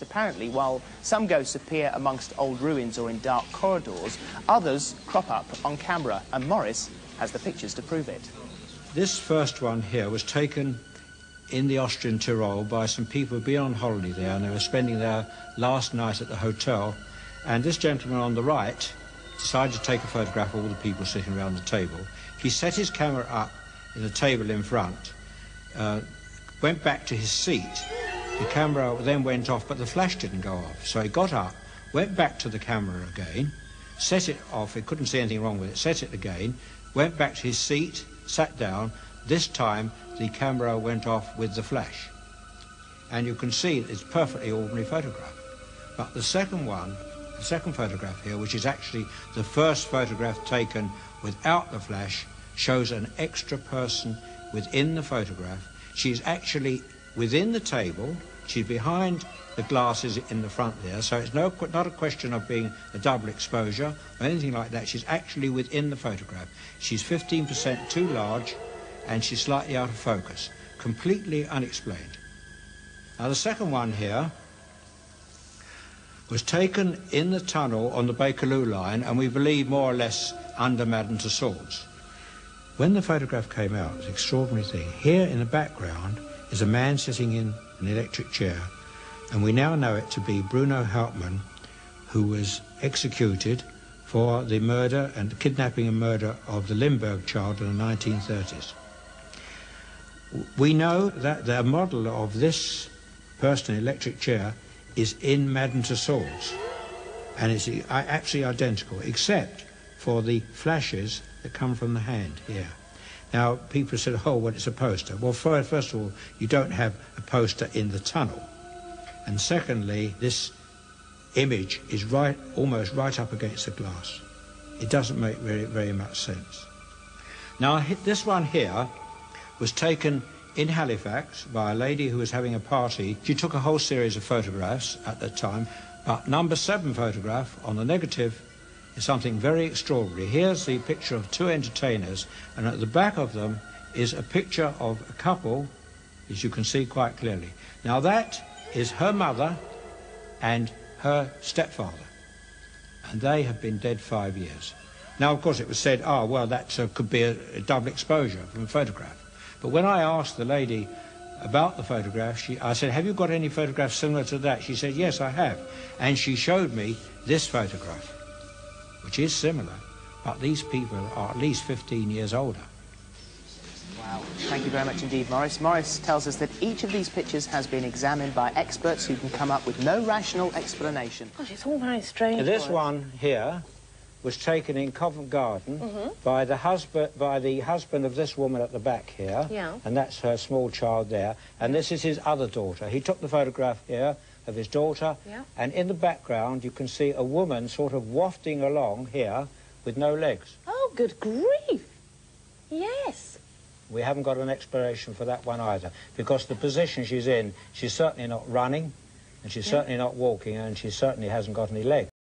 Apparently, while some ghosts appear amongst old ruins or in dark corridors, others crop up on camera, and Maurice has the pictures to prove it. This first one here was taken in the Austrian Tyrol by some people who'd been on holiday there, and they were spending their last night at the hotel. And this gentleman on the right decided to take a photograph of all the people sitting around the table. He set his camera up in the table in front, went back to his seat. The camera then went off, but the flash didn't go off. So he got up, went back to the camera again, set it off. He couldn't see anything wrong with it, set it again, went back to his seat, sat down. This time, the camera went off with the flash. And you can see it's a perfectly ordinary photograph. But the second one, the second photograph here, which is actually the first photograph taken without the flash, shows an extra person within the photograph. She's actually within the table. She's behind the glasses in the front there, so it's not a question of being a double exposure or anything like that. She's actually within the photograph. She's 15% too large, and she's slightly out of focus, completely unexplained. Now, the second one here was taken in the tunnel on the Bakerloo line, and we believe more or less under Madame Tussauds. When the photograph came out, it was an extraordinary thing. Here in the background is a man sitting in an electric chair, and we now know it to be Bruno Hauptmann, who was executed for the murder and kidnapping and murder of the Limburg child in the 1930s. We know that the model of this person in electric chair is in Madame Tussauds, and it's absolutely identical, except for the flashes that come from the hand here. Now, people said, oh, well, it's a poster. Well, first of all, you don't have a poster in the tunnel. And secondly, this image is almost right up against the glass. It doesn't make very much sense. Now, this one here was taken in Halifax by a lady who was having a party. She took a whole series of photographs at that time, but number 7 photograph on the negative is something very extraordinary. Here's the picture of 2 entertainers, and at the back of them is a picture of a couple, as you can see quite clearly. Now, that is her mother and her stepfather, and they have been dead 5 years. Now, of course, it was said, oh, well, that could be a double exposure from a photograph. But when I asked the lady about the photograph, I said, have you got any photographs similar to that? She said, yes, I have. And she showed me this photograph, which is similar, but these people are at least 15 years older. Wow. Thank you very much indeed, Maurice. Maurice tells us that each of these pictures has been examined by experts who can come up with no rational explanation. Gosh, it's all very strange. This one here was taken in Covent Garden by the husband of this woman at the back here, and that's her small child there, and this is his other daughter. He took the photograph here of his daughter, and in the background you can see a woman sort of wafting along here with no legs. Oh, good grief. Yes. We haven't got an explanation for that one either, because the position she's in, she's certainly not running, and she's certainly not walking, and she certainly hasn't got any legs.